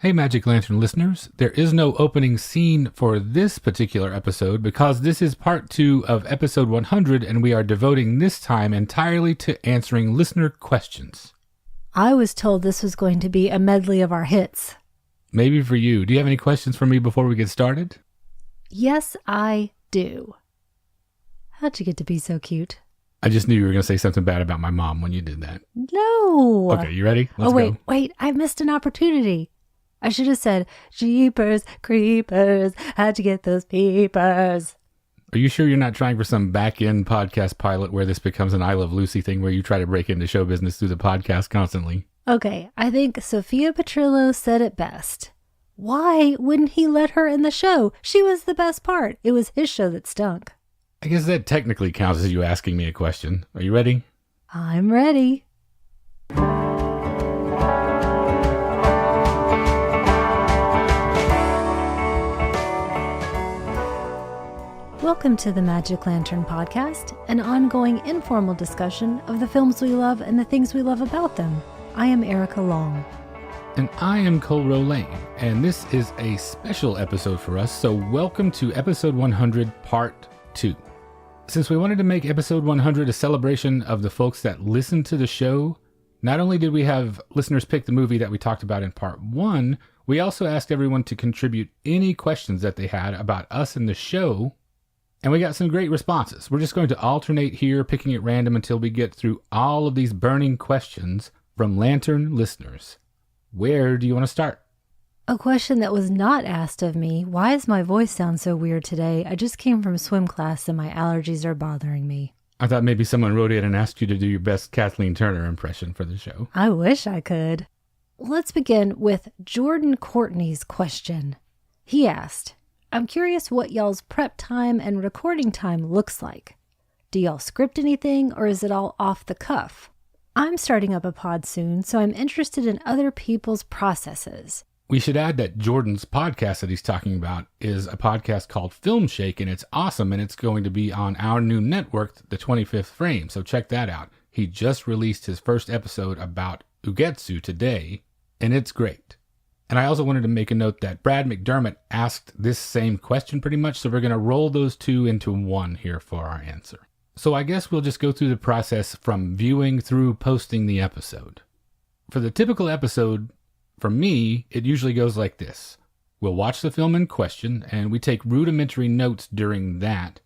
Hey Magic Lantern listeners, there is no opening scene for this particular episode because this is part 2 of episode 100 and we are devoting this time entirely to answering listener questions. I was told this was going to be a medley of our hits. Maybe for you. Do you have any questions for me before we get started? Yes, I do. How'd you get to be so cute? I just knew you were going to say something bad about my mom when you did that. No! Okay, you ready? Let's go. Wait, I missed an opportunity. I should have said, Jeepers, creepers, how'd you get those peepers? Are you sure you're not trying for some back-end podcast pilot where this becomes an I Love Lucy thing where you try to break into show business through the podcast constantly? Okay, I think Sophia Petrillo said it best. Why wouldn't he let her in the show? She was the best part. It was his show that stunk. I guess that technically counts as you asking me a question. Are you ready? I'm ready. Welcome to the Magic Lantern Podcast, an ongoing informal discussion of the films we love and the things we love about them. I am Erica Long. And I am Cole Rolane, and this is a special episode for us, so welcome to episode 100, part 2. Since we wanted to make episode 100 a celebration of the folks that listen to the show, not only did we have listeners pick the movie that we talked about in part 1, we also asked everyone to contribute any questions that they had about us and the show. And we got some great responses. We're just going to alternate here, picking at random until we get through all of these burning questions from Lantern listeners. Where do you want to start? A question that was not asked of me. Why does my voice sound so weird today? I just came from swim class and my allergies are bothering me. I thought maybe someone wrote in and asked you to do your best Kathleen Turner impression for the show. I wish I could. Let's begin with Jordan Courtney's question. He asked, I'm curious what y'all's prep time and recording time looks like. Do y'all script anything or is it all off the cuff? I'm starting up a pod soon, so I'm interested in other people's processes. We should add that Jordan's podcast that he's talking about is a podcast called Film Shake, and it's awesome, and it's going to be on our new network, The 25th Frame, so check that out. He just released his first episode about Ugetsu today, and it's great. And I also wanted to make a note that Brad McDermott asked this same question pretty much, so we're going to roll those two into one here for our answer. So I guess we'll just go through the process from viewing through posting the episode. For the typical episode, for me, it usually goes like this. We'll watch the film in question, and we take rudimentary notes during that,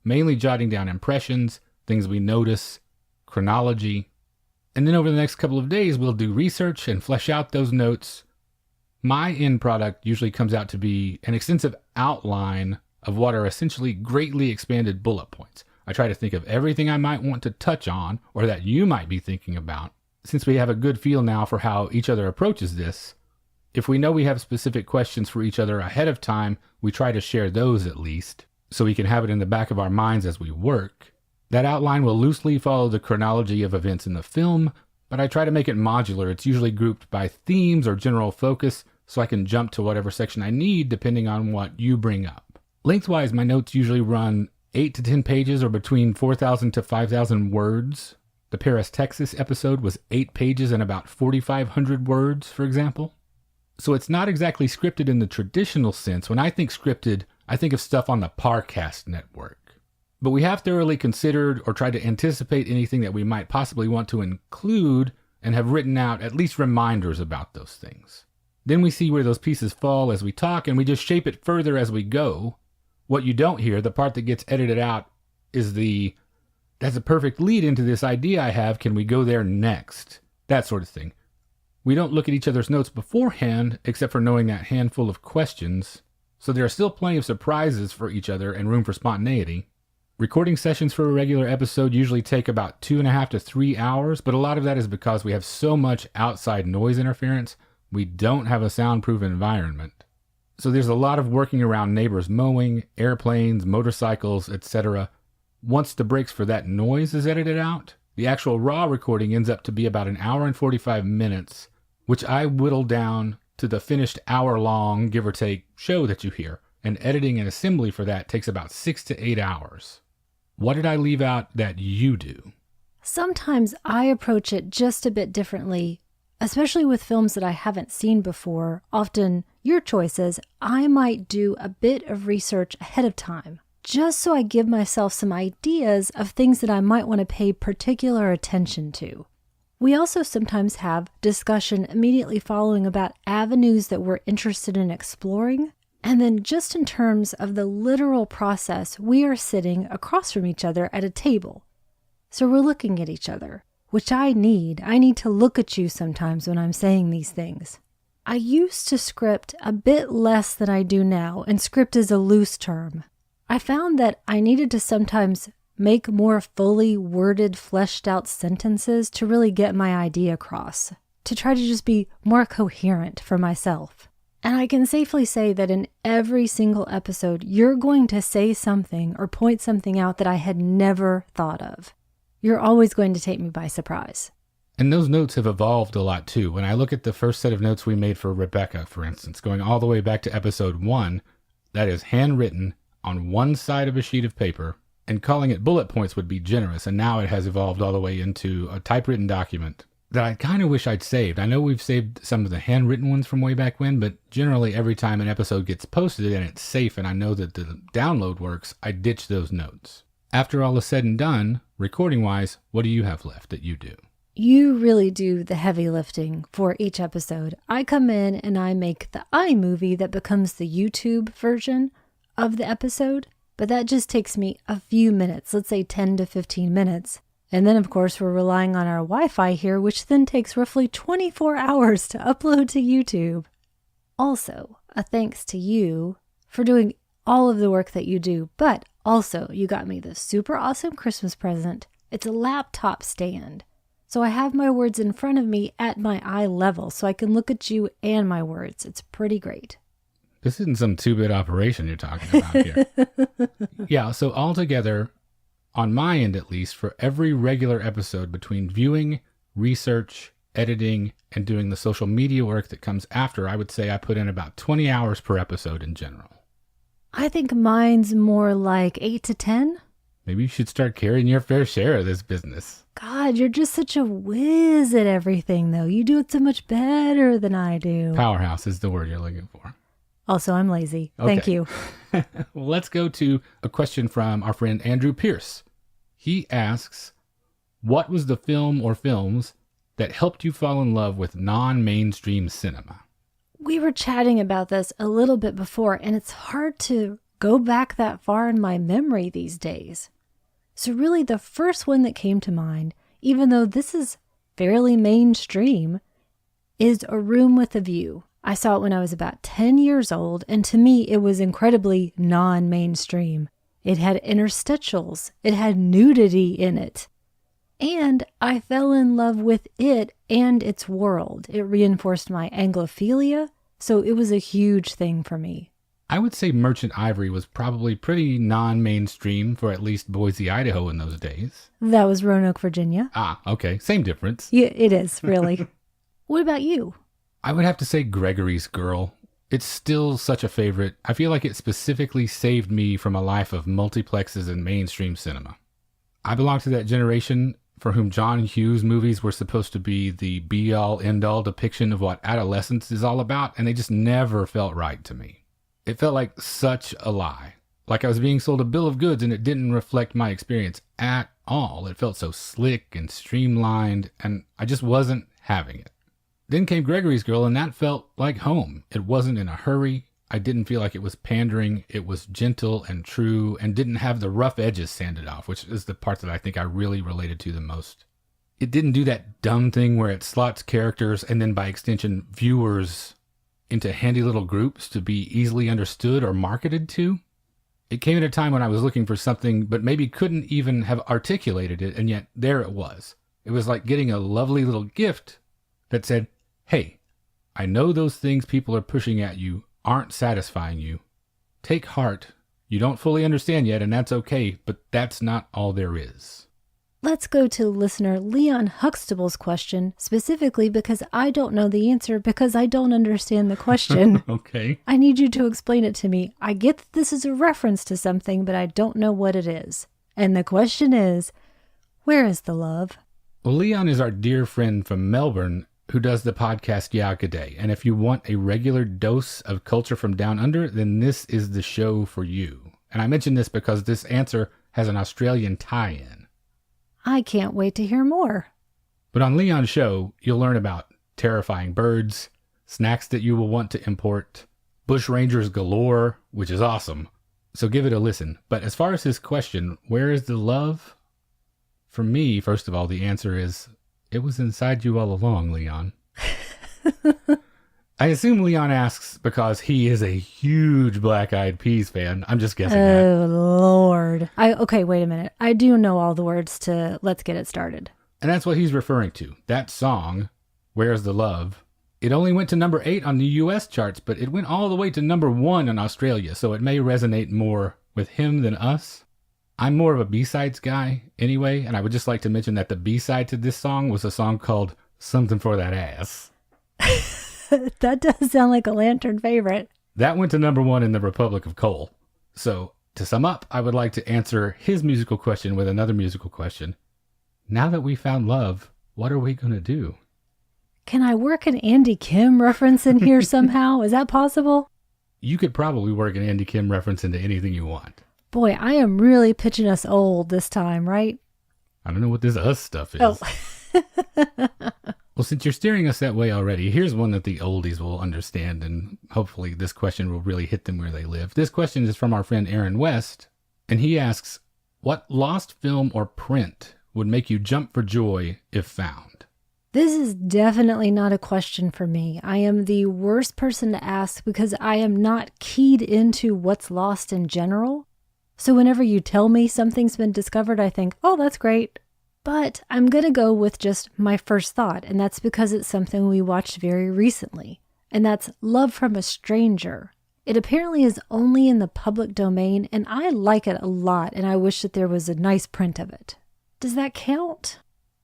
mainly jotting down impressions, things we notice, chronology. And then over the next couple of days, we'll do research and flesh out those notes. My end product usually comes out to be an extensive outline of what are essentially greatly expanded bullet points. I try to think of everything I might want to touch on or that you might be thinking about. Since we have a good feel now for how each other approaches this, if we know we have specific questions for each other ahead of time, we try to share those at least, so we can have it in the back of our minds as we work. That outline will loosely follow the chronology of events in the film, but I try to make it modular. It's usually grouped by themes or general focus, so I can jump to whatever section I need depending on what you bring up. Lengthwise, my notes usually run 8 to 10 pages or between 4,000 to 5,000 words. The Paris, Texas episode was 8 pages and about 4,500 words, for example. So it's not exactly scripted in the traditional sense. When I think scripted, I think of stuff on the Parcast network. But we have thoroughly considered or tried to anticipate anything that we might possibly want to include and have written out at least reminders about those things. Then we see where those pieces fall as we talk, and we just shape it further as we go. What you don't hear, the part that gets edited out, is that's a perfect lead into this idea I have, can we go there next? That sort of thing. We don't look at each other's notes beforehand, except for knowing that handful of questions, so there are still plenty of surprises for each other and room for spontaneity. Recording sessions for a regular episode usually take about 2.5 to 3 hours, but a lot of that is because we have so much outside noise interference, we don't have a soundproof environment. So there's a lot of working around neighbors mowing, airplanes, motorcycles, etc. Once the breaks for that noise is edited out, the actual raw recording ends up to be about 1 hour and 45 minutes, which I whittle down to the finished hour-long, give or take, show that you hear, and editing and assembly for that takes about 6 to 8 hours. What did I leave out that you do? Sometimes I approach it just a bit differently. Especially with films that I haven't seen before, often your choices, I might do a bit of research ahead of time, just so I give myself some ideas of things that I might want to pay particular attention to. We also sometimes have discussion immediately following about avenues that we're interested in exploring. And then just in terms of the literal process, we are sitting across from each other at a table. So we're looking at each other, which I need. I need to look at you sometimes when I'm saying these things. I used to script a bit less than I do now, and script is a loose term. I found that I needed to sometimes make more fully worded, fleshed out sentences to really get my idea across, to try to just be more coherent for myself. And I can safely say that in every single episode, you're going to say something or point something out that I had never thought of. You're always going to take me by surprise. And those notes have evolved a lot too. When I look at the first set of notes we made for Rebecca, for instance, going all the way back to episode 1, that is handwritten on one side of a sheet of paper, and calling it bullet points would be generous. And now it has evolved all the way into a typewritten document that I kind of wish I'd saved. I know we've saved some of the handwritten ones from way back when, but generally every time an episode gets posted and it's safe and I know that the download works, I ditch those notes. After all is said and done, recording-wise, what do you have left that you do? You really do the heavy lifting for each episode. I come in and I make the iMovie that becomes the YouTube version of the episode, but that just takes me a few minutes, let's say 10 to 15 minutes. And then, of course, we're relying on our Wi-Fi here, which then takes roughly 24 hours to upload to YouTube. Also, a thanks to you for doing all of the work that you do, but also you got me this super awesome Christmas present. It's a laptop stand. So I have my words in front of me at my eye level so I can look at you and my words. It's pretty great. This isn't some 2-bit operation you're talking about here. Yeah, so altogether, on my end at least, for every regular episode between viewing, research, editing, and doing the social media work that comes after, I would say I put in about 20 hours per episode in general. I think mine's more like 8 to 10. Maybe you should start carrying your fair share of this business. God, you're just such a whiz at everything, though. You do it so much better than I do. Powerhouse is the word you're looking for. Also, I'm lazy. Okay. Thank you. Well, let's go to a question from our friend Andrew Pierce. He asks, what was the film or films that helped you fall in love with non-mainstream cinema? We were chatting about this a little bit before, and it's hard to go back that far in my memory these days. So really the first one that came to mind, even though this is fairly mainstream, is A Room with a View. I saw it when I was about 10 years old, and to me it was incredibly non-mainstream. It had interstitials. It had nudity in it. And I fell in love with it and its world. It reinforced my Anglophilia, so it was a huge thing for me. I would say Merchant Ivory was probably pretty non-mainstream for at least Boise, Idaho in those days. That was Roanoke, Virginia. Ah, okay. Same difference. Yeah, it is, really. What about you? I would have to say Gregory's Girl. It's still such a favorite. I feel like it specifically saved me from a life of multiplexes and mainstream cinema. I belong to that generation for whom John Hughes movies were supposed to be the be-all, end-all depiction of what adolescence is all about, and they just never felt right to me. It felt like such a lie. Like I was being sold a bill of goods and it didn't reflect my experience at all. It felt so slick and streamlined, and I just wasn't having it. Then came Gregory's Girl, and that felt like home. It wasn't in a hurry. I didn't feel like it was pandering. It was gentle and true and didn't have the rough edges sanded off, which is the part that I think I really related to the most. It didn't do that dumb thing where it slots characters and then by extension viewers into handy little groups to be easily understood or marketed to. It came at a time when I was looking for something but maybe couldn't even have articulated it, and yet there it was. It was like getting a lovely little gift that said, hey, I know those things people are pushing at you aren't satisfying you. Take heart. You don't fully understand yet, and that's okay, but that's not all there is. Let's go to listener Leon Huxtable's question, specifically because I don't know the answer because I don't understand the question. Okay. I need you to explain it to me. I get that this is a reference to something, but I don't know what it is. And the question is, where is the love? Well, Leon is our dear friend from Melbourne, who does the podcast Yeah G'day. And if you want a regular dose of culture from down under, then this is the show for you. And I mention this because this answer has an Australian tie-in. I can't wait to hear more. But on Leon's show, you'll learn about terrifying birds, snacks that you will want to import, bush rangers galore, which is awesome. So give it a listen. But as far as his question, where is the love? For me, first of all, the answer is, it was inside you all along, Leon. I assume Leon asks because he is a huge Black Eyed Peas fan. I'm just guessing that. Oh, Lord. Okay, wait a minute. I do know all the words to Let's Get It Started. And that's what he's referring to. That song, Where's the Love? It only went to number 8 on the US charts, but it went all the way to number 1 in Australia, so it may resonate more with him than us. I'm more of a B-sides guy anyway, and I would just like to mention that the B-side to this song was a song called Something for That Ass. That does sound like a Lantern favorite. That went to number 1 in the Republic of Coal. So, to sum up, I would like to answer his musical question with another musical question. Now that we found love, what are we going to do? Can I work an Andy Kim reference in here somehow? Is that possible? You could probably work an Andy Kim reference into anything you want. Boy, I am really pitching us old this time, right? I don't know what this us stuff is. Oh. Well, since you're steering us that way already, here's one that the oldies will understand, and hopefully this question will really hit them where they live. This question is from our friend Aaron West, and he asks, what lost film or print would make you jump for joy if found? This is definitely not a question for me. I am the worst person to ask because I am not keyed into what's lost in general. So whenever you tell me something's been discovered, I think, oh, that's great. But I'm going to go with just my first thought, and that's because it's something we watched very recently, and that's Love from a Stranger. It apparently is only in the public domain, and I like it a lot, and I wish that there was a nice print of it. Does that count?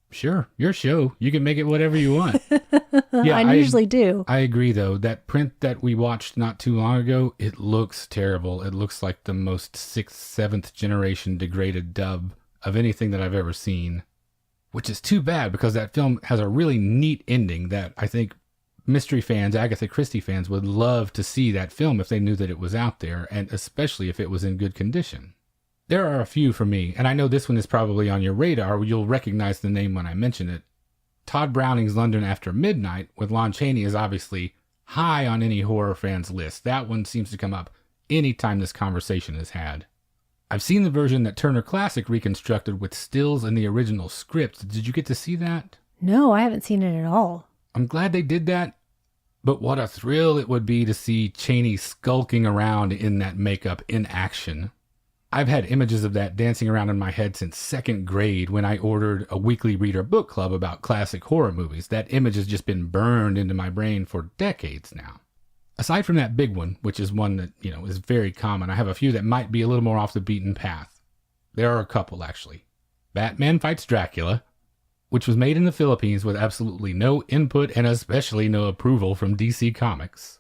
Sure, your show. You can make it whatever you want. Yeah, I usually do. I agree, though. That print that we watched not too long ago, it looks terrible. It looks like the most 6th, 7th generation degraded dub of anything that I've ever seen, which is too bad because that film has a really neat ending that I think mystery fans, Agatha Christie fans, would love to see that film if they knew that it was out there, and especially if it was in good condition. There are a few for me, and I know this one is probably on your radar. You'll recognize the name when I mention it. Todd Browning's London After Midnight with Lon Chaney is obviously high on any horror fan's list. That one seems to come up anytime this conversation is had. I've seen the version that Turner Classic reconstructed with stills in the original script. Did you get to see that? No, I haven't seen it at all. I'm glad they did that, but what a thrill it would be to see Chaney skulking around in that makeup in action. I've had images of that dancing around in my head since 2nd grade when I ordered a weekly reader book club about classic horror movies. That image has just been burned into my brain for decades now. Aside from that big one, which is one that, is very common, I have a few that might be a little more off the beaten path. There are a couple, actually. Batman Fights Dracula, which was made in the Philippines with absolutely no input and especially no approval from DC Comics.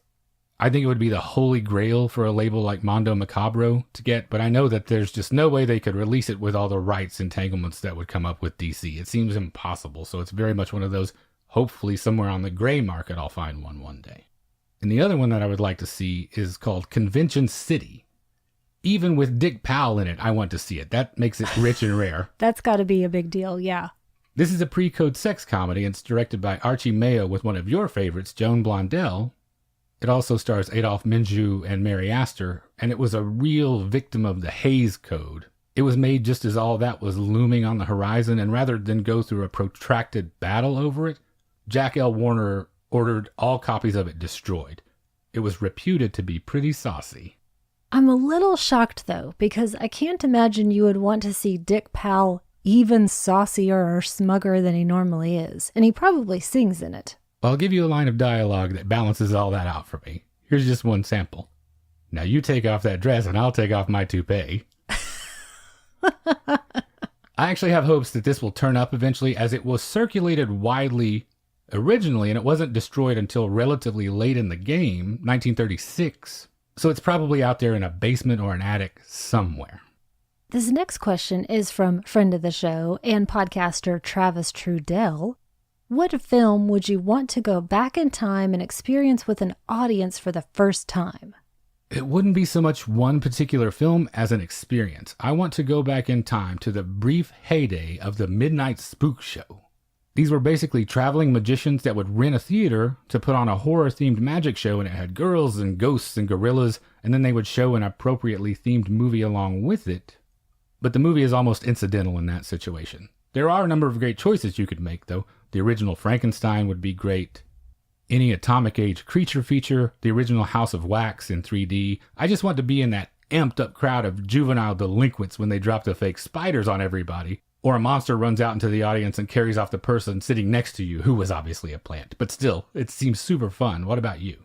I think it would be the holy grail for a label like Mondo Macabro to get, but I know that there's just no way they could release it with all the rights entanglements that would come up with DC. It seems impossible, so it's very much one of those, hopefully somewhere on the gray market I'll find one day. And the other one that I would like to see is called Convention City. Even with Dick Powell in it, I want to see it. That makes it rich and rare. That's got to be a big deal, yeah. This is a pre-code sex comedy, and it's directed by Archie Mayo with one of your favorites, Joan Blondell. It also stars Adolphe Menjou and Mary Astor, and it was a real victim of the Hays Code. It was made just as all that was looming on the horizon, and rather than go through a protracted battle over it, Jack L. Warner ordered all copies of it destroyed. It was reputed to be pretty saucy. I'm a little shocked, though, because I can't imagine you would want to see Dick Powell even saucier or smugger than he normally is, and he probably sings in it. I'll give you a line of dialogue that balances all that out for me. Here's just one sample. Now you take off that dress and I'll take off my toupee. I actually have hopes that this will turn up eventually, as it was circulated widely originally and it wasn't destroyed until relatively late in the game, 1936. So it's probably out there in a basement or an attic somewhere. This next question is from friend of the show and podcaster Travis Trudell. What film would you want to go back in time and experience with an audience for the first time? It wouldn't be so much one particular film as an experience. I want to go back in time to the brief heyday of the Midnight Spook Show. These were basically traveling magicians that would rent a theater to put on a horror-themed magic show, and it had girls and ghosts and gorillas, and then they would show an appropriately themed movie along with it. But the movie is almost incidental in that situation. There are a number of great choices you could make, though. The original Frankenstein would be great. Any Atomic Age creature feature, the original House of Wax in 3D. I just want to be in that amped up crowd of juvenile delinquents when they drop the fake spiders on everybody. Or a monster runs out into the audience and carries off the person sitting next to you, who was obviously a plant. But still, it seems super fun. What about you?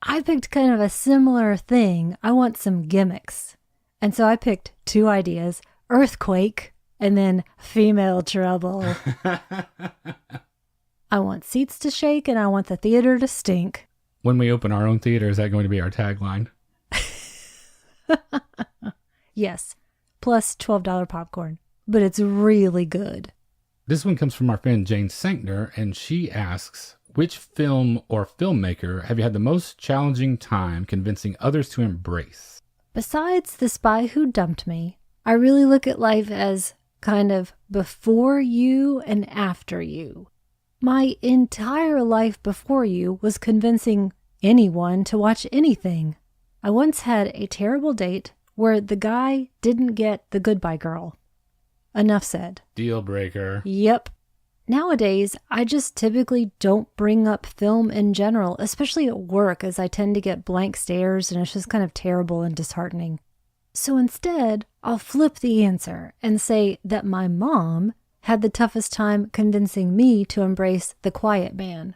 I picked kind of a similar thing. I want some gimmicks. And so I picked two ideas, earthquake and then female trouble. I want seats to shake and I want the theater to stink. When we open our own theater, is that going to be our tagline? Yes, plus $12 popcorn. But it's really good. This one comes from our friend Jane Sankner, and she asks, which film or filmmaker have you had the most challenging time convincing others to embrace? Besides The Spy Who Dumped Me, I really look at life as kind of before you and after you. My entire life before you was convincing anyone to watch anything. I once had a terrible date where the guy didn't get the Goodbye Girl. Enough said. Deal breaker. Yep. Nowadays, I just typically don't bring up film in general, especially at work, as I tend to get blank stares and it's just kind of terrible and disheartening. So instead, I'll flip the answer and say that my mom had the toughest time convincing me to embrace The Quiet Man.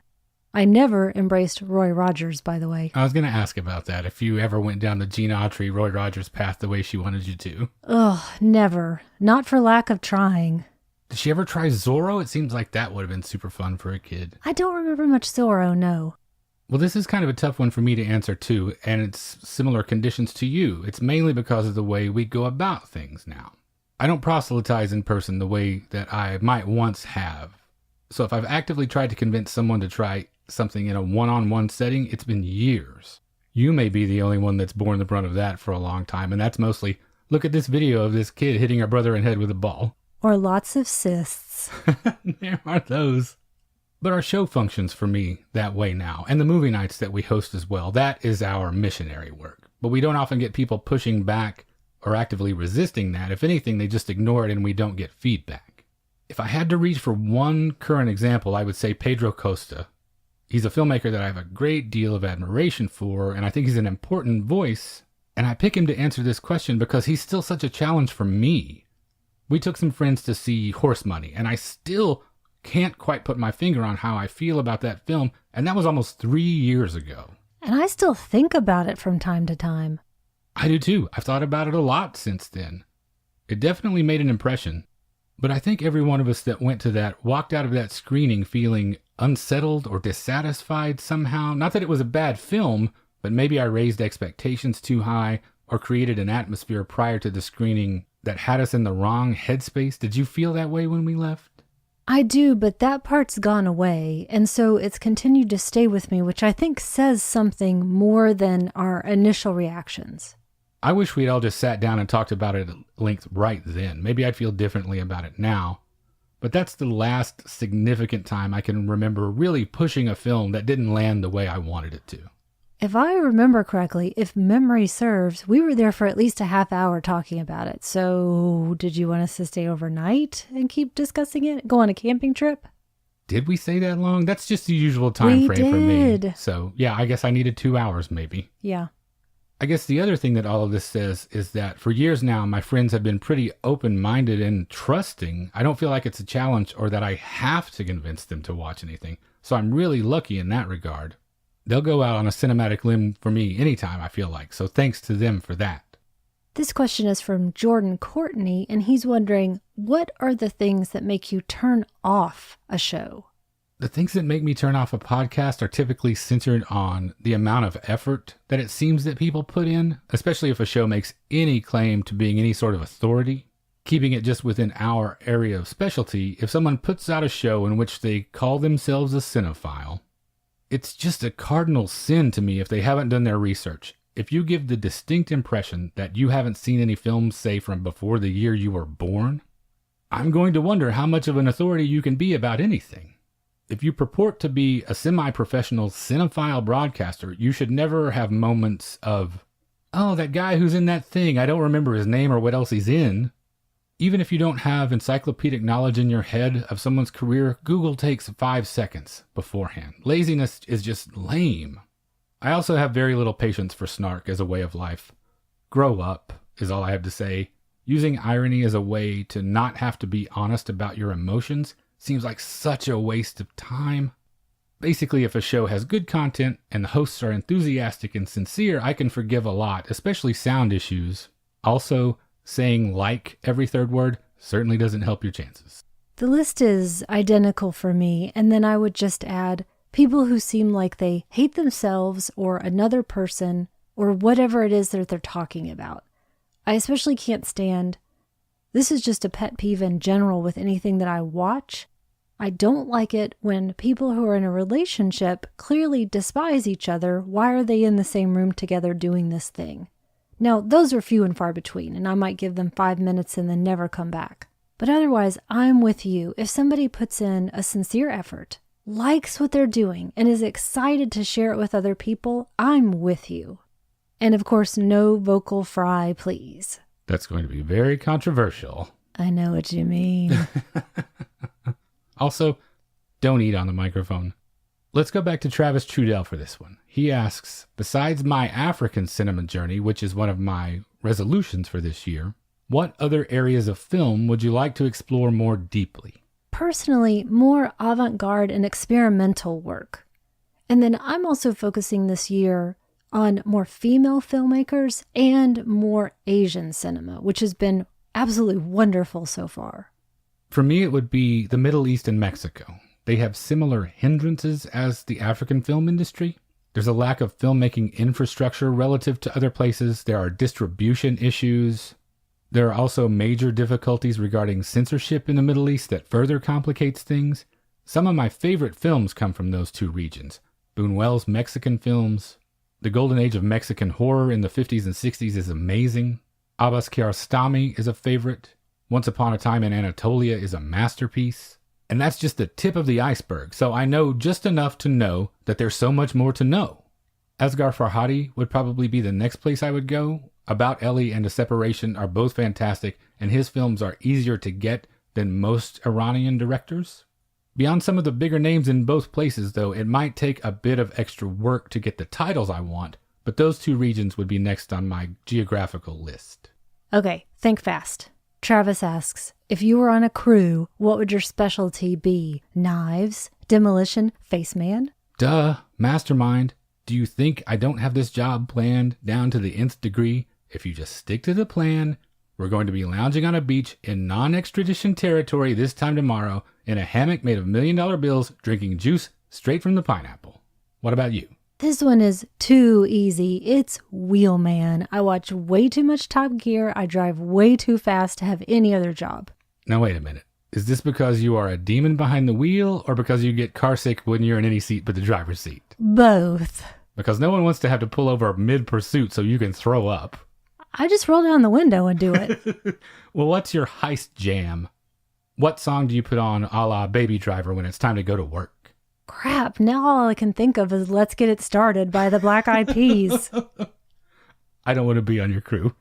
I never embraced Roy Rogers, by the way. I was going to ask about that, if you ever went down the Gene Autry, Roy Rogers path the way she wanted you to. Ugh, never. Not for lack of trying. Did she ever try Zorro? It seems like that would have been super fun for a kid. I don't remember much Zorro, no. Well, this is kind of a tough one for me to answer too, and it's similar conditions to you. It's mainly because of the way we go about things now. I don't proselytize in person the way that I might once have. So if I've actively tried to convince someone to try something in a one-on-one setting, it's been years. You may be the only one that's borne the brunt of that for a long time, and that's mostly, look at this video of this kid hitting her brother in the head with a ball. Or lots of cysts. There are those. But our show functions for me that way now, and the movie nights that we host as well. That is our missionary work. But we don't often get people pushing back or actively resisting that. If anything, they just ignore it and we don't get feedback. If I had to reach for one current example, I would say Pedro Costa. He's a filmmaker that I have a great deal of admiration for, and I think he's an important voice. And I pick him to answer this question because he's still such a challenge for me. We took some friends to see Horse Money, and I still can't quite put my finger on how I feel about that film, and that was almost 3 years ago. And I still think about it from time to time. I do too. I've thought about it a lot since then. It definitely made an impression. But I think every one of us that went to that walked out of that screening feeling unsettled or dissatisfied somehow. Not that it was a bad film, but maybe I raised expectations too high or created an atmosphere prior to the screening that had us in the wrong headspace. Did you feel that way when we left? I do, but that part's gone away, and so it's continued to stay with me, which I think says something more than our initial reactions. I wish we'd all just sat down and talked about it at length right then. Maybe I'd feel differently about it now. But that's the last significant time I can remember really pushing a film that didn't land the way I wanted it to. If I remember correctly, if memory serves, we were there for at least a half hour talking about it. So did you want us to stay overnight and keep discussing it? Go on a camping trip? Did we stay that long? That's just the usual time frame for me. did. So yeah, I guess I needed 2 hours maybe. Yeah. I guess the other thing that all of this says is that for years now, my friends have been pretty open-minded and trusting. I don't feel like it's a challenge or that I have to convince them to watch anything. So I'm really lucky in that regard. They'll go out on a cinematic limb for me anytime, I feel like. So thanks to them for that. This question is from Jordan Courtney, and he's wondering, what are the things that make you turn off a show? The things that make me turn off a podcast are typically centered on the amount of effort that it seems that people put in, especially if a show makes any claim to being any sort of authority. Keeping it just within our area of specialty, if someone puts out a show in which they call themselves a cinephile, it's just a cardinal sin to me if they haven't done their research. If you give the distinct impression that you haven't seen any films, say, from before the year you were born, I'm going to wonder how much of an authority you can be about anything. If you purport to be a semi-professional cinephile broadcaster, you should never have moments of, oh, that guy who's in that thing, I don't remember his name or what else he's in. Even if you don't have encyclopedic knowledge in your head of someone's career, Google takes 5 seconds beforehand. Laziness is just lame. I also have very little patience for snark as a way of life. Grow up is all I have to say. Using irony as a way to not have to be honest about your emotions seems like such a waste of time. Basically, if a show has good content and the hosts are enthusiastic and sincere, I can forgive a lot, especially sound issues. Also, saying like every third word certainly doesn't help your chances. The list is identical for me, and then I would just add people who seem like they hate themselves or another person or whatever it is that they're talking about. I especially can't stand, this is just a pet peeve in general with anything that I watch. I don't like it when people who are in a relationship clearly despise each other. Why are they in the same room together doing this thing? Now, those are few and far between, and I might give them 5 minutes and then never come back. But otherwise, I'm with you. If somebody puts in a sincere effort, likes what they're doing, and is excited to share it with other people, I'm with you. And of course, no vocal fry, please. That's going to be very controversial. I know what you mean. Also, don't eat on the microphone. Let's go back to Travis Trudell for this one. He asks, besides my African cinema journey, which is one of my resolutions for this year, what other areas of film would you like to explore more deeply? Personally, more avant-garde and experimental work. And then I'm also focusing this year on more female filmmakers and more Asian cinema, which has been absolutely wonderful so far. For me, it would be the Middle East and Mexico. They have similar hindrances as the African film industry. There's a lack of filmmaking infrastructure relative to other places. There are distribution issues. There are also major difficulties regarding censorship in the Middle East that further complicates things. Some of my favorite films come from those two regions. Buñuel's Mexican films. The golden age of Mexican horror in the 50s and 60s is amazing. Abbas Kiarostami is a favorite. Once Upon a Time in Anatolia is a masterpiece. And that's just the tip of the iceberg, so I know just enough to know that there's so much more to know. Asghar Farhadi would probably be the next place I would go. About Ellie and The Separation are both fantastic, and his films are easier to get than most Iranian directors. Beyond some of the bigger names in both places, though, it might take a bit of extra work to get the titles I want, but those two regions would be next on my geographical list. Okay, think fast. Travis asks, if you were on a crew, what would your specialty be? Knives? Demolition? Faceman? Duh, mastermind. Do you think I don't have this job planned down to the nth degree? If you just stick to the plan, we're going to be lounging on a beach in non-extradition territory this time tomorrow in a hammock made of $1 million bills, drinking juice straight from the pineapple. What about you? This one is too easy. It's Wheelman. I watch way too much Top Gear. I drive way too fast to have any other job. Now wait a minute. Is this because you are a demon behind the wheel, or because you get carsick when you're in any seat but the driver's seat? Both. Because no one wants to have to pull over mid-pursuit so you can throw up. I just roll down the window and do it. Well, what's your heist jam? What song do you put on a la Baby Driver when it's time to go to work? Crap, now all I can think of is Let's Get It Started by the Black Eyed Peas. I don't want to be on your crew.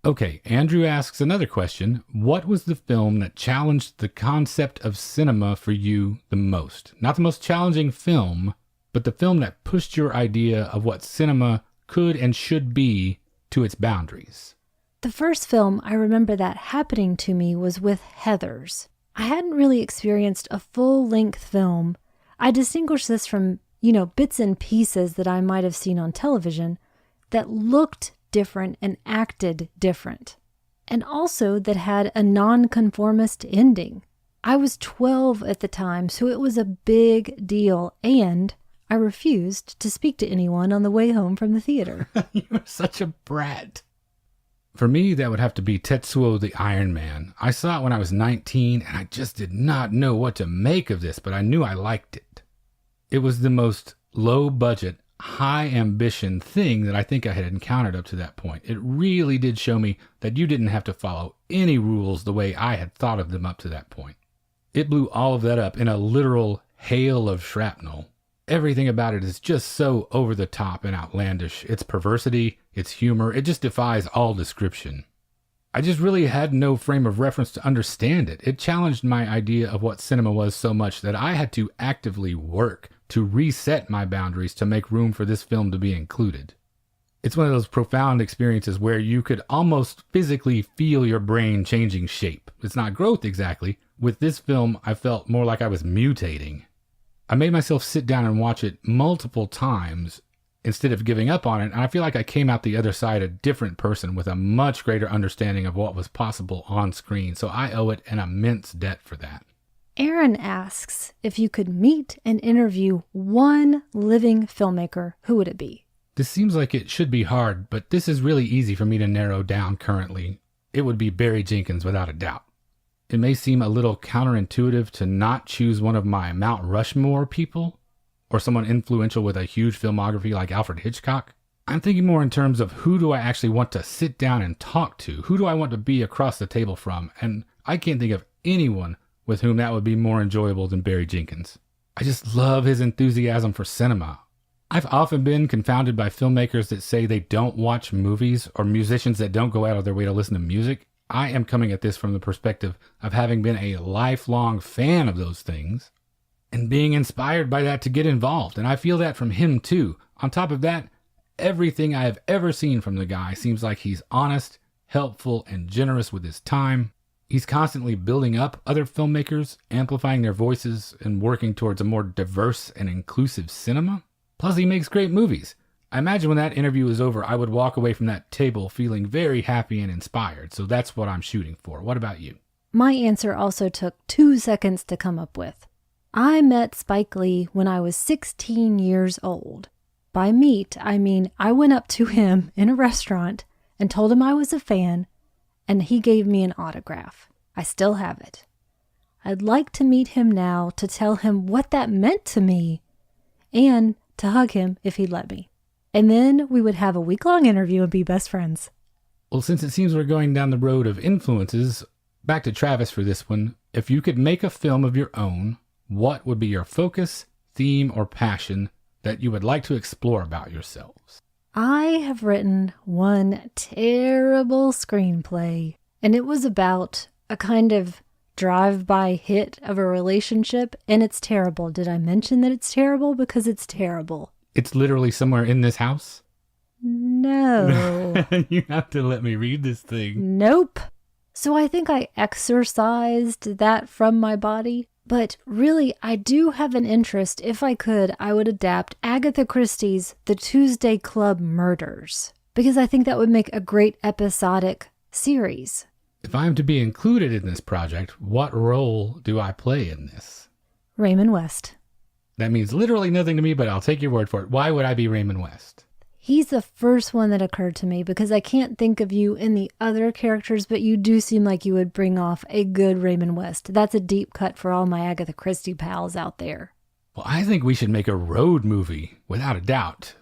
Okay, Andrew asks another question. What was the film that challenged the concept of cinema for you the most? Not the most challenging film, but the film that pushed your idea of what cinema could and should be to its boundaries. The first film I remember that happening to me was with Heathers. I hadn't really experienced a full-length film. I distinguish this from, bits and pieces that I might have seen on television that looked different and acted different, and also that had a non-conformist ending. I was 12 at the time, so it was a big deal, and I refused to speak to anyone on the way home from the theater. You're such a brat. For me, that would have to be Tetsuo the Iron Man. I saw it when I was 19, and I just did not know what to make of this, but I knew I liked it. It was the most low-budget, high-ambition thing that I think I had encountered up to that point. It really did show me that you didn't have to follow any rules the way I had thought of them up to that point. It blew all of that up in a literal hail of shrapnel. Everything about it is just so over the top and outlandish. Its perversity, its humor, it just defies all description. I just really had no frame of reference to understand it. It challenged my idea of what cinema was so much that I had to actively work to reset my boundaries to make room for this film to be included. It's one of those profound experiences where you could almost physically feel your brain changing shape. It's not growth exactly. With this film, I felt more like I was mutating. I made myself sit down and watch it multiple times instead of giving up on it, and I feel like I came out the other side a different person with a much greater understanding of what was possible on screen, so I owe it an immense debt for that. Aaron asks if you could meet and interview one living filmmaker, who would it be? This seems like it should be hard, but this is really easy for me to narrow down currently. It would be Barry Jenkins without a doubt. It may seem a little counterintuitive to not choose one of my Mount Rushmore people, or someone influential with a huge filmography like Alfred Hitchcock. I'm thinking more in terms of who do I actually want to sit down and talk to? Who do I want to be across the table from? And I can't think of anyone with whom that would be more enjoyable than Barry Jenkins. I just love his enthusiasm for cinema. I've often been confounded by filmmakers that say they don't watch movies or musicians that don't go out of their way to listen to music. I am coming at this from the perspective of having been a lifelong fan of those things and being inspired by that to get involved. And I feel that from him too. On top of that, everything I have ever seen from the guy seems like he's honest, helpful, and generous with his time. He's constantly building up other filmmakers, amplifying their voices, and working towards a more diverse and inclusive cinema. Plus, he makes great movies. I imagine when that interview is over, I would walk away from that table feeling very happy and inspired. So that's what I'm shooting for. What about you? My answer also took 2 seconds to come up with. I met Spike Lee when I was 16 years old. By meet, I mean I went up to him in a restaurant and told him I was a fan, and he gave me an autograph. I still have it. I'd like to meet him now to tell him what that meant to me and to hug him if he'd let me. And then we would have a week-long interview and be best friends. Well, since it seems we're going down the road of influences, back to Travis for this one. If you could make a film of your own, what would be your focus, theme, or passion that you would like to explore about yourselves? I have written one terrible screenplay, and it was about a kind of drive-by hit of a relationship, and it's terrible. Did I mention that it's terrible? Because it's terrible. It's literally somewhere in this house? No. You have to let me read this thing. Nope. So I think I exorcised that from my body. But really, I do have an interest. If I could, I would adapt Agatha Christie's The Tuesday Club Murders, because I think that would make a great episodic series. If I am to be included in this project, what role do I play in this? Raymond West. That means literally nothing to me, but I'll take your word for it. Why would I be Raymond West? He's the first one that occurred to me because I can't think of you in the other characters, but you do seem like you would bring off a good Raymond West. That's a deep cut for all my Agatha Christie pals out there. Well, I think we should make a road movie, without a doubt.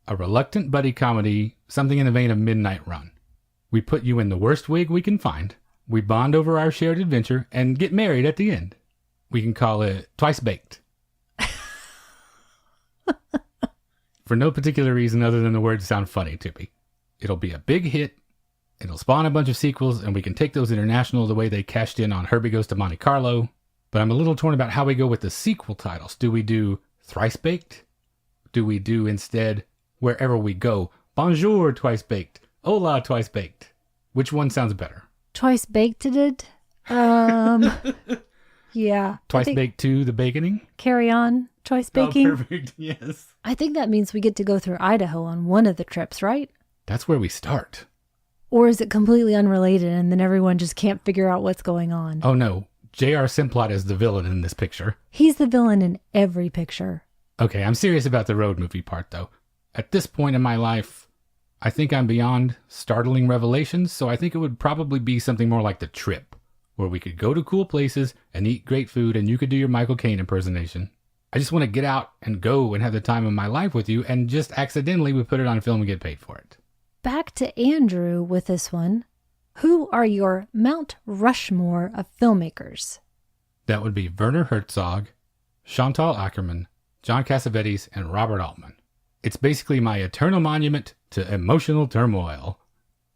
A reluctant buddy comedy, something in the vein of Midnight Run. We put you in the worst wig we can find. We bond over our shared adventure and get married at the end. We can call it Twice Baked. For no particular reason other than the words sound funny to me. It'll be a big hit. It'll spawn a bunch of sequels, and we can take those international the way they cashed in on Herbie Goes to Monte Carlo. But I'm a little torn about how we go with the sequel titles. Do we do Thrice Baked? Do we do instead Wherever We Go? Bonjour, Twice Baked. Hola, Twice Baked. Which one sounds better? Twice Baked it? Yeah. Twice Baked 2, The Baconing? Carry on, Twice Baking. Oh, perfect, yes. I think that means we get to go through Idaho on one of the trips, right? That's where we start. Or is it completely unrelated and then everyone just can't figure out what's going on? Oh no, J.R. Simplot is the villain in this picture. He's the villain in every picture. Okay, I'm serious about the road movie part though. At this point in my life, I think I'm beyond startling revelations, so I think it would probably be something more like The Trip, where we could go to cool places and eat great food and you could do your Michael Caine impersonation. I just want to get out and go and have the time of my life with you, and just accidentally we put it on film and get paid for it. Back to Andrew with this one. Who are your Mount Rushmore of filmmakers? That would be Werner Herzog, Chantal Akerman, John Cassavetes, and Robert Altman. It's basically my eternal monument to emotional turmoil.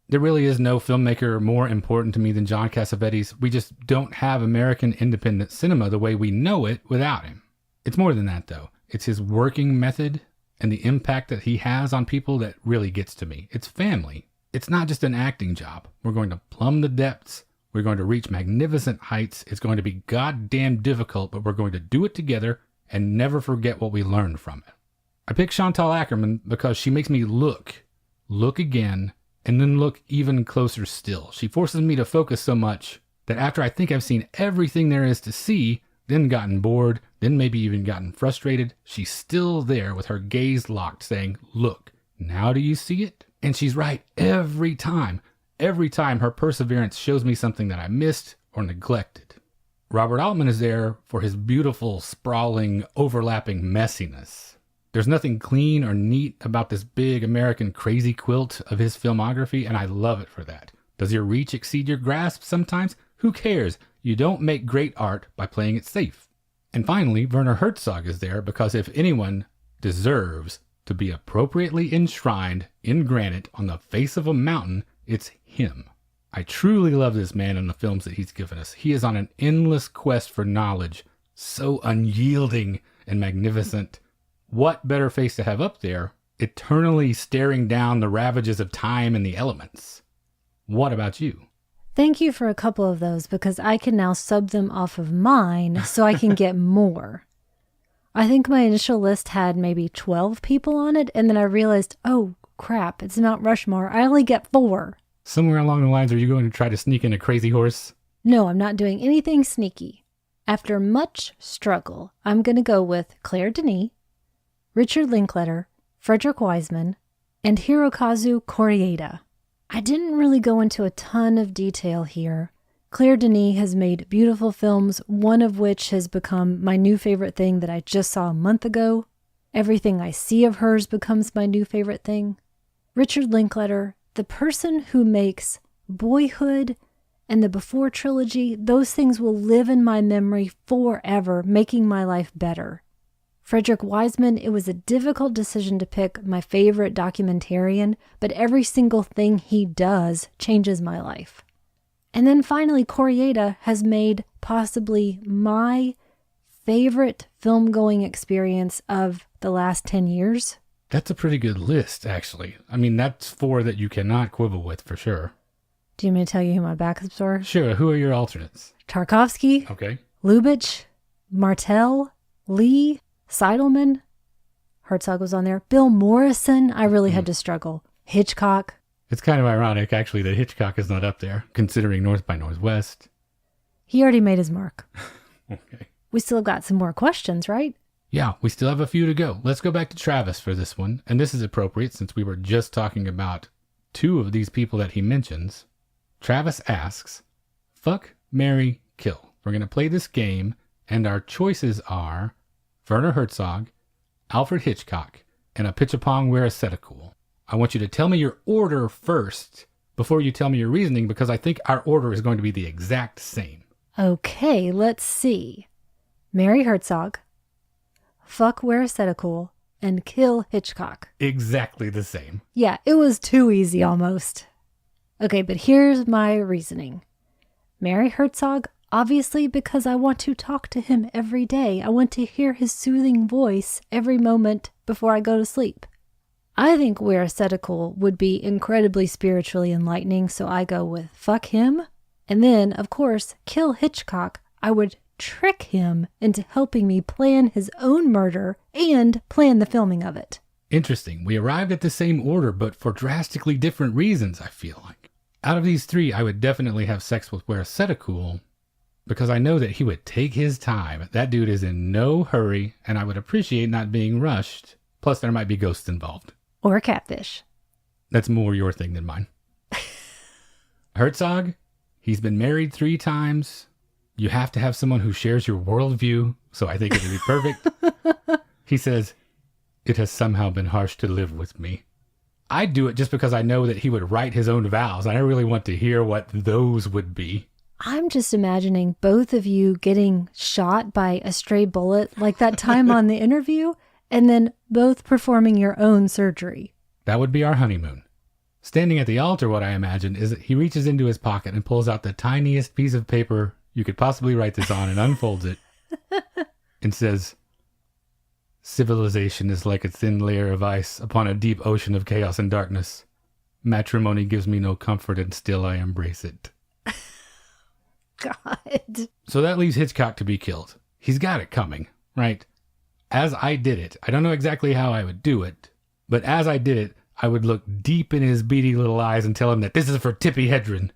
There really is no filmmaker more important to me than John Cassavetes. We just don't have American independent cinema the way we know it without him. It's more than that, though. It's his working method and the impact that he has on people that really gets to me. It's family. It's not just an acting job. We're going to plumb the depths. We're going to reach magnificent heights. It's going to be goddamn difficult, but we're going to do it together and never forget what we learned from it. I picked Chantal Akerman because she makes me look again, and then look even closer still. She forces me to focus so much that after I think I've seen everything there is to see, then gotten bored, then maybe even gotten frustrated, she's still there with her gaze locked saying, "Look, now do you see it?" And she's right every time. Every time her perseverance shows me something that I missed or neglected. Robert Altman is there for his beautiful, sprawling, overlapping messiness. There's nothing clean or neat about this big American crazy quilt of his filmography, and I love it for that. Does your reach exceed your grasp sometimes? Who cares? You don't make great art by playing it safe. And finally, Werner Herzog is there because if anyone deserves to be appropriately enshrined in granite on the face of a mountain, it's him. I truly love this man and the films that he's given us. He is on an endless quest for knowledge, so unyielding and magnificent. What better face to have up there, eternally staring down the ravages of time and the elements? What about you? Thank you for a couple of those because I can now sub them off of mine so I can get more. I think my initial list had maybe 12 people on it, and then I realized, oh crap, it's Mount Rushmore. I only get 4. Somewhere along the lines, are you going to try to sneak in a Crazy Horse? No, I'm not doing anything sneaky. After much struggle, I'm going to go with Claire Denis, Richard Linklater, Frederick Wiseman, and Hirokazu Koreeda. I didn't really go into a ton of detail here. Claire Denis has made beautiful films, one of which has become my new favorite thing that I just saw a month ago. Everything I see of hers becomes my new favorite thing. Richard Linklater, the person who makes Boyhood and the Before trilogy, those things will live in my memory forever, making my life better. Frederick Wiseman, it was a difficult decision to pick my favorite documentarian, but every single thing he does changes my life. And then finally, Koreeda has made possibly my favorite film-going experience of the last 10 years. That's a pretty good list, actually. I mean, that's 4 that you cannot quibble with for sure. Do you want me to tell you who my backups were? Sure, who are your alternates? Tarkovsky, Okay. Lubitsch, Martel, Lee, Seidelman. Herzog was on there. Bill Morrison, I really had to struggle. Hitchcock. It's kind of ironic, actually, that Hitchcock is not up there, considering North by Northwest. He already made his mark. Okay. We still got some more questions, right? Yeah, we still have a few to go. Let's go back to Travis for this one. And this is appropriate since we were just talking about 2 of these people that he mentions. Travis asks, fuck, marry, kill. We're going to play this game, and our choices are Werner Herzog, Alfred Hitchcock, and Apichatpong Weerasethakul. I want you to tell me your order first before you tell me your reasoning, because I think our order is going to be the exact same. Okay, let's see. Marry Herzog, fuck Weerasethakul, and kill Hitchcock. Exactly the same. Yeah, it was too easy almost. Okay, but here's my reasoning. Marry Herzog, obviously because I want to talk to him every day. I want to hear his soothing voice every moment before I go to sleep. I think Weerasethakul would be incredibly spiritually enlightening, so I go with fuck him. And then, of course, kill Hitchcock. I would trick him into helping me plan his own murder and plan the filming of it. Interesting. We arrived at the same order, but for drastically different reasons, I feel like. Out of these 3, I would definitely have sex with Weerasethakul because I know that he would take his time. That dude is in no hurry, and I would appreciate not being rushed. Plus, there might be ghosts involved. Or catfish. That's more your thing than mine. Herzog, he's been married 3 times. You have to have someone who shares your worldview, so I think it would be perfect. He says, it has somehow been harsh to live with me. I'd do it just because I know that he would write his own vows. I really want to hear what those would be. I'm just imagining both of you getting shot by a stray bullet like that time on the interview, and then both performing your own surgery. That would be our honeymoon. Standing at the altar, what I imagine is that he reaches into his pocket and pulls out the tiniest piece of paper you could possibly write this on and unfolds it and says, civilization is like a thin layer of ice upon a deep ocean of chaos and darkness. Matrimony gives me no comfort and still I embrace it. God. So that leaves Hitchcock to be killed. He's got it coming, right? As I did it, I don't know exactly how I would do it, but as I did it, I would look deep in his beady little eyes and tell him that this is for Tippi Hedren.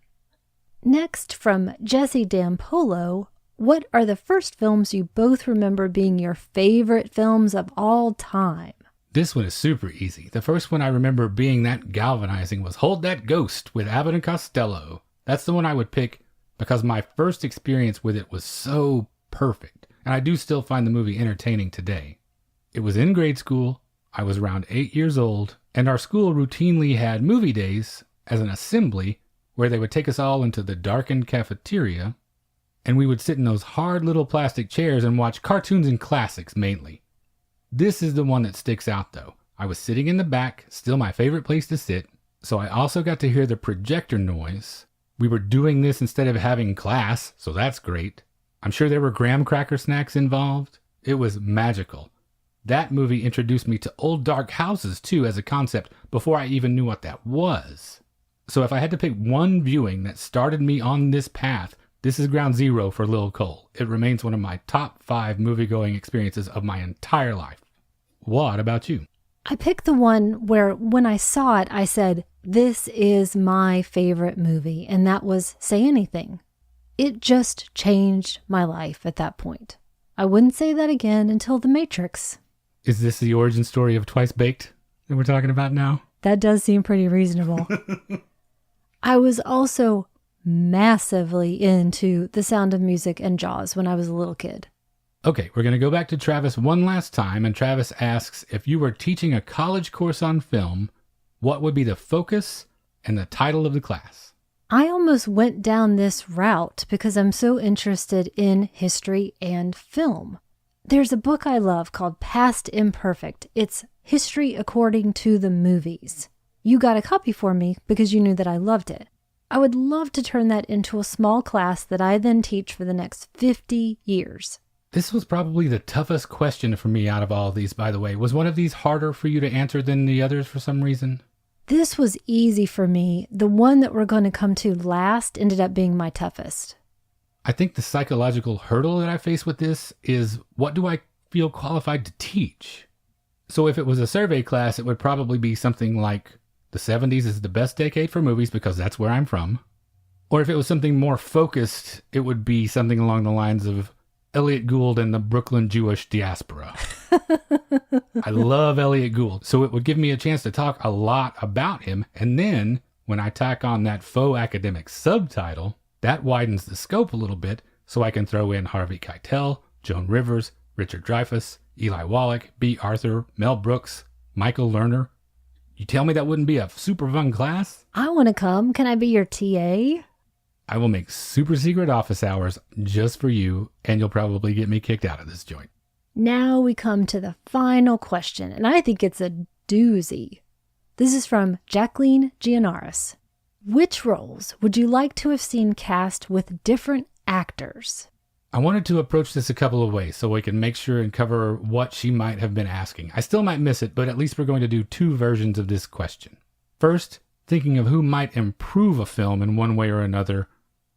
Next, from Jesse Dampolo, what are the first films you both remember being your favorite films of all time? This one is super easy. The first one I remember being that galvanizing was Hold That Ghost with Abbott and Costello. That's the one I would pick because my first experience with it was so perfect, and I do still find the movie entertaining today. It was in grade school, I was around 8 years old, and our school routinely had movie days as an assembly where they would take us all into the darkened cafeteria, and we would sit in those hard little plastic chairs and watch cartoons and classics mainly. This is the one that sticks out though. I was sitting in the back, still my favorite place to sit, so I also got to hear the projector noise. We were doing this instead of having class, so that's great. I'm sure there were graham cracker snacks involved. It was magical. That movie introduced me to old dark houses too as a concept before I even knew what that was. So if I had to pick one viewing that started me on this path, this is ground zero for Lil Cole. It remains one of my top 5 movie-going experiences of my entire life. What about you? I picked the one where when I saw it, I said, this is my favorite movie, and that was Say Anything. It just changed my life at that point. I wouldn't say that again until The Matrix. Is this the origin story of Twice Baked that we're talking about now? That does seem pretty reasonable. I was also massively into The Sound of Music and Jaws when I was a little kid. Okay, we're going to go back to Travis one last time, and Travis asks, if you were teaching a college course on film, what would be the focus and the title of the class? I almost went down this route because I'm so interested in history and film. There's a book I love called Past Imperfect. It's History According to the Movies. You got a copy for me because you knew that I loved it. I would love to turn that into a small class that I then teach for the next 50 years. This was probably the toughest question for me out of all of these, by the way. Was one of these harder for you to answer than the others for some reason? This was easy for me. The one that we're going to come to last ended up being my toughest. I think the psychological hurdle that I face with this is, what do I feel qualified to teach? So if it was a survey class, it would probably be something like, the 70s is the best decade for movies because that's where I'm from. Or if it was something more focused, it would be something along the lines of Elliot Gould and the Brooklyn Jewish diaspora. I love Elliot Gould, so it would give me a chance to talk a lot about him. And then when I tack on that faux academic subtitle, that widens the scope a little bit so I can throw in Harvey Keitel, Joan Rivers, Richard Dreyfuss, Eli Wallach, B. Arthur, Mel Brooks, Michael Lerner. You tell me that wouldn't be a super fun class? I want to come. Can I be your TA? I will make super secret office hours just for you, and you'll probably get me kicked out of this joint. Now we come to the final question, and I think it's a doozy. This is from Jacqueline Gianaris. Which roles would you like to have seen cast with different actors? I wanted to approach this a couple of ways so we can make sure and cover what she might have been asking. I still might miss it, but at least we're going to do 2 versions of this question. First, thinking of who might improve a film in one way or another,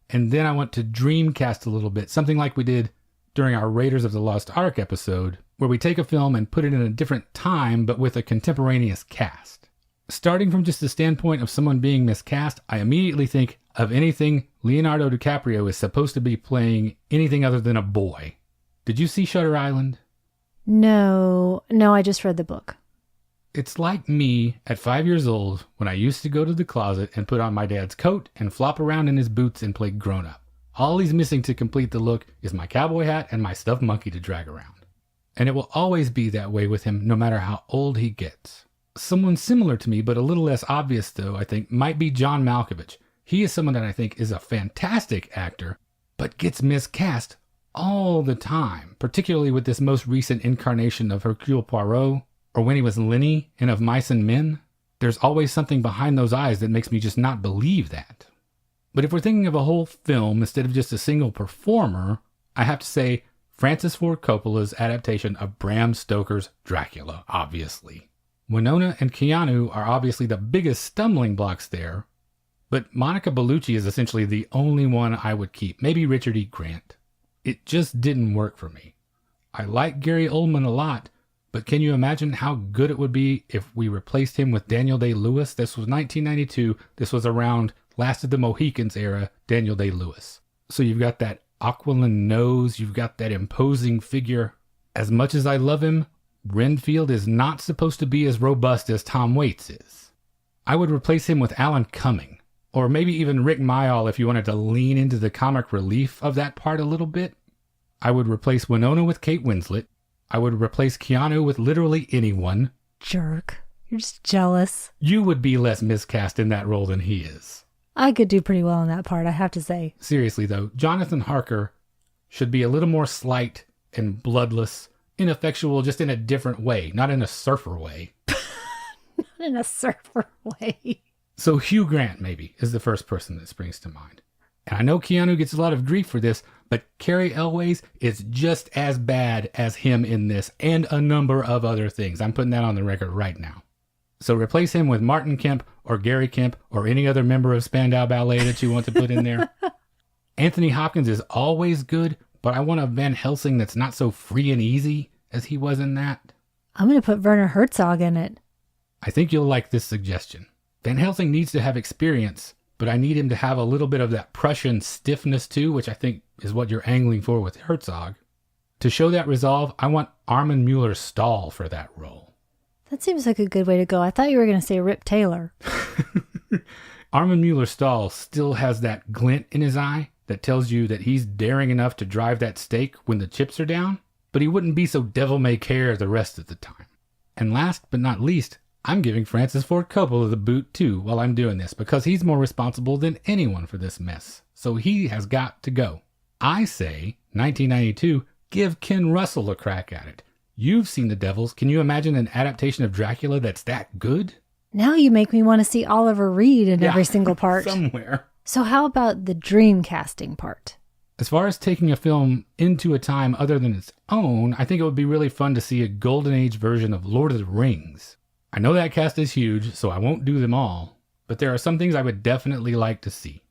and then I want to dreamcast a little bit, something like we did during our Raiders of the Lost Ark episode, where we take a film and put it in a different time but with a contemporaneous cast. Starting from just the standpoint of someone being miscast, I immediately think of anything Leonardo DiCaprio is supposed to be playing anything other than a boy. Did you see Shutter Island? No, I just read the book. It's like me at 5 years old when I used to go to the closet and put on my dad's coat and flop around in his boots and play grown-up. All he's missing to complete the look is my cowboy hat and my stuffed monkey to drag around. And it will always be that way with him no matter how old he gets. Someone similar to me, but a little less obvious though, I think, might be John Malkovich. He is someone that I think is a fantastic actor, but gets miscast all the time, particularly with this most recent incarnation of Hercule Poirot, or when he was Lenny in Of Mice and Men. There's always something behind those eyes that makes me just not believe that. But if we're thinking of a whole film instead of just a single performer, I have to say Francis Ford Coppola's adaptation of Bram Stoker's Dracula, obviously. Winona and Keanu are obviously the biggest stumbling blocks there, but Monica Bellucci is essentially the only one I would keep, maybe Richard E. Grant. It just didn't work for me. I like Gary Oldman a lot, but can you imagine how good it would be if we replaced him with Daniel Day-Lewis? This was 1992. This was around Last of the Mohicans era, Daniel Day-Lewis. So you've got that aquiline nose, you've got that imposing figure. As much as I love him, Renfield is not supposed to be as robust as Tom Waits is. I would replace him with Alan Cumming, or maybe even Rick Mayall if you wanted to lean into the comic relief of that part a little bit. I would replace Winona with Kate Winslet. I would replace Keanu with literally anyone. Jerk. You're just jealous. You would be less miscast in that role than he is. I could do pretty well in that part, I have to say. Seriously though, Jonathan Harker should be a little more slight and bloodless, ineffectual just in a different way, not in a surfer way. Not in a surfer way. So Hugh Grant maybe is the first person that springs to mind. And I know Keanu gets a lot of grief for this, but Cary Elwes is just as bad as him in this and a number of other things. I'm putting that on the record right now. So replace him with Martin Kemp or Gary Kemp or any other member of Spandau Ballet that you want to put in there. Anthony Hopkins is always good, but I want a Van Helsing that's not so free and easy as he was in that. I'm going to put Werner Herzog in it. I think you'll like this suggestion. Van Helsing needs to have experience, but I need him to have a little bit of that Prussian stiffness too, which I think is what you're angling for with Herzog. To show that resolve, I want Armin Mueller-Stahl for that role. That seems like a good way to go. I thought you were going to say Rip Taylor. Armin Mueller-Stahl still has that glint in his eye that tells you that he's daring enough to drive that stake when the chips are down, but he wouldn't be so devil-may-care the rest of the time. And last but not least, I'm giving Francis Ford Coppola the boot too while I'm doing this, because he's more responsible than anyone for this mess. So he has got to go. I say, 1992, give Ken Russell a crack at it. You've seen The Devils. Can you imagine an adaptation of Dracula that's that good? Now you make me want to see Oliver Reed in every single part. Somewhere. So how about the dream casting part? As far as taking a film into a time other than its own, I think it would be really fun to see a Golden Age version of Lord of the Rings. I know that cast is huge, so I won't do them all, but there are some things I would definitely like to see.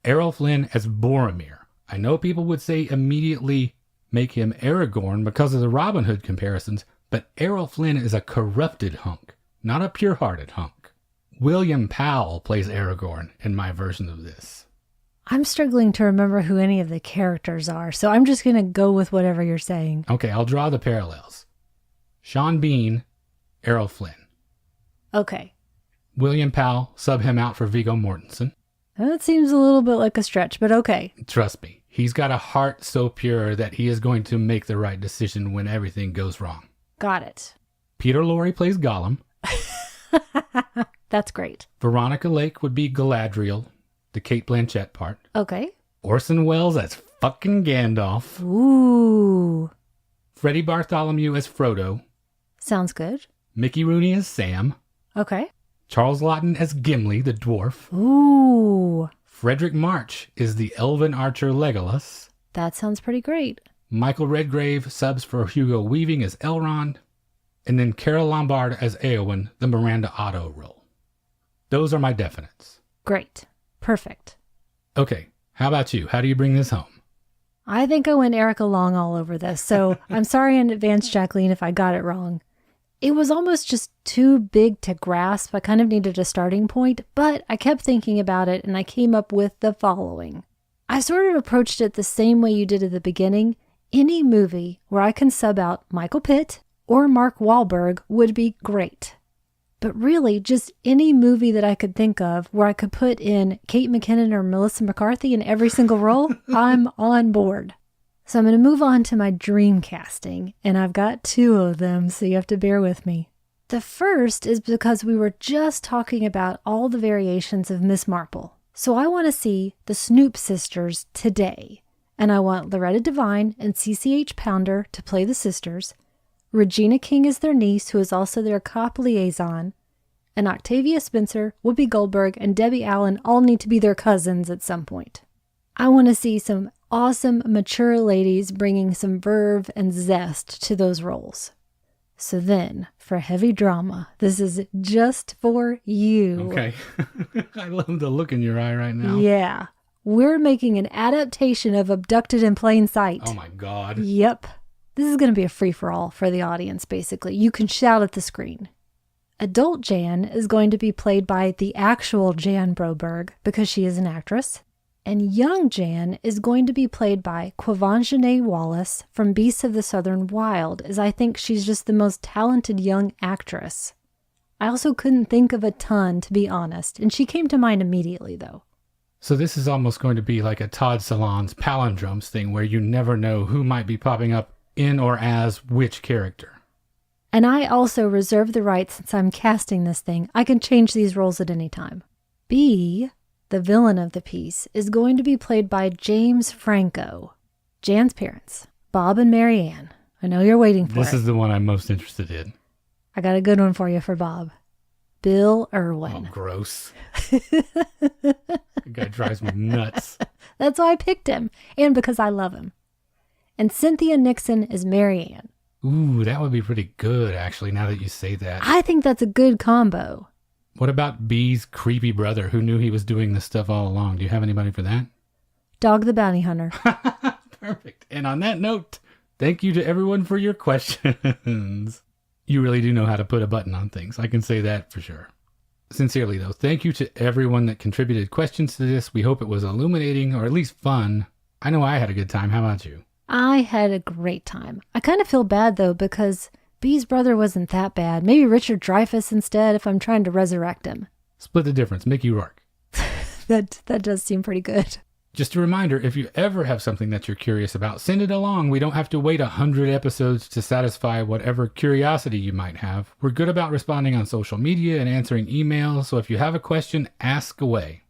Errol Flynn as Boromir. I know people would say immediately make him Aragorn because of the Robin Hood comparisons, but Errol Flynn is a corrupted hunk, not a pure-hearted hunk. William Powell plays Aragorn in my version of this. I'm struggling to remember who any of the characters are, so I'm just going to go with whatever you're saying. Okay, I'll draw the parallels. Sean Bean, Errol Flynn. Okay. William Powell, sub him out for Viggo Mortensen. That seems a little bit like a stretch, but okay. Trust me, he's got a heart so pure that he is going to make the right decision when everything goes wrong. Got it. Peter Lorre plays Gollum. That's great. Veronica Lake would be Galadriel, the Cate Blanchett part. Okay. Orson Welles as fucking Gandalf. Ooh. Freddie Bartholomew as Frodo. Sounds good. Mickey Rooney as Sam. Okay. Charles Laughton as Gimli, the dwarf. Ooh. Frederick March is the elven archer Legolas. That sounds pretty great. Michael Redgrave subs for Hugo Weaving as Elrond. And then Carol Lombard as Éowyn, the Miranda Otto role. Those are my definites. Great. Perfect. Okay, how about you? How do you bring this home? I think I went Erica Long all over this, so I'm sorry in advance, Jacqueline, if I got it wrong. It was almost just too big to grasp. I kind of needed a starting point, but I kept thinking about it and I came up with the following. I sort of approached it the same way you did at the beginning. Any movie where I can sub out Michael Pitt or Mark Wahlberg would be great. But really, just any movie that I could think of where I could put in Kate McKinnon or Melissa McCarthy in every single role, I'm on board. So I'm going to move on to my dream casting, and I've got 2 of them, so you have to bear with me. The first is because we were just talking about all the variations of Miss Marple. So I want to see the Snoop sisters today. And I want Loretta Devine and CCH Pounder to play the sisters. Regina King is their niece, who is also their cop liaison. And Octavia Spencer, Whoopi Goldberg, and Debbie Allen all need to be their cousins at some point. I want to see some awesome, mature ladies bringing some verve and zest to those roles. So then, for heavy drama, this is just for you. Okay. I love the look in your eye right now. Yeah. We're making an adaptation of Abducted in Plain Sight. Oh my God. Yep. This is going to be a free-for-all for the audience, basically. You can shout at the screen. Adult Jan is going to be played by the actual Jan Broberg because she is an actress. And young Jan is going to be played by Quvenzhané Wallis from Beasts of the Southern Wild, as I think she's just the most talented young actress. I also couldn't think of a ton, to be honest, and she came to mind immediately, though. So this is almost going to be like a Todd Solondz palindromes thing where you never know who might be popping up in or as which character. And I also reserve the right, since I'm casting this thing, I can change these roles at any time. B, the villain of the piece, is going to be played by James Franco, Jan's parents, Bob and Mary Ann. I know you're waiting for it. This is the one I'm most interested in. I got a good one for you for Bob. Bill Irwin. Oh, gross. That guy drives me nuts. That's why I picked him, and because I love him. And Cynthia Nixon is Mary Ann. Ooh, that would be pretty good, actually, now that you say that. I think that's a good combo. What about B's creepy brother who knew he was doing this stuff all along? Do you have anybody for that? Dog the Bounty Hunter. Perfect. And on that note, thank you to everyone for your questions. You really do know how to put a button on things. I can say that for sure. Sincerely, though, thank you to everyone that contributed questions to this. We hope it was illuminating or at least fun. I know I had a good time. How about you? I had a great time. I kind of feel bad, though, because B's brother wasn't that bad. Maybe Richard Dreyfuss instead if I'm trying to resurrect him. Split the difference. Mickey Rourke. That does seem pretty good. Just a reminder, if you ever have something that you're curious about, send it along. We don't have to wait 100 episodes to satisfy whatever curiosity you might have. We're good about responding on social media and answering emails, so if you have a question, ask away.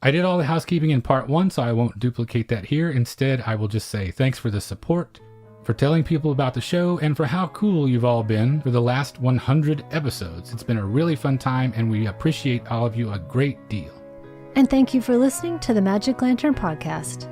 I did all the housekeeping in part 1, so I won't duplicate that here. Instead, I will just say thanks for the support, for telling people about the show, and for how cool you've all been for the last 100 episodes. It's been a really fun time, and we appreciate all of you a great deal. And thank you for listening to the Magic Lantern Podcast.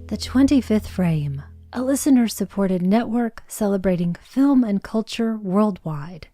The 25th Frame, a listener-supported network celebrating film and culture worldwide.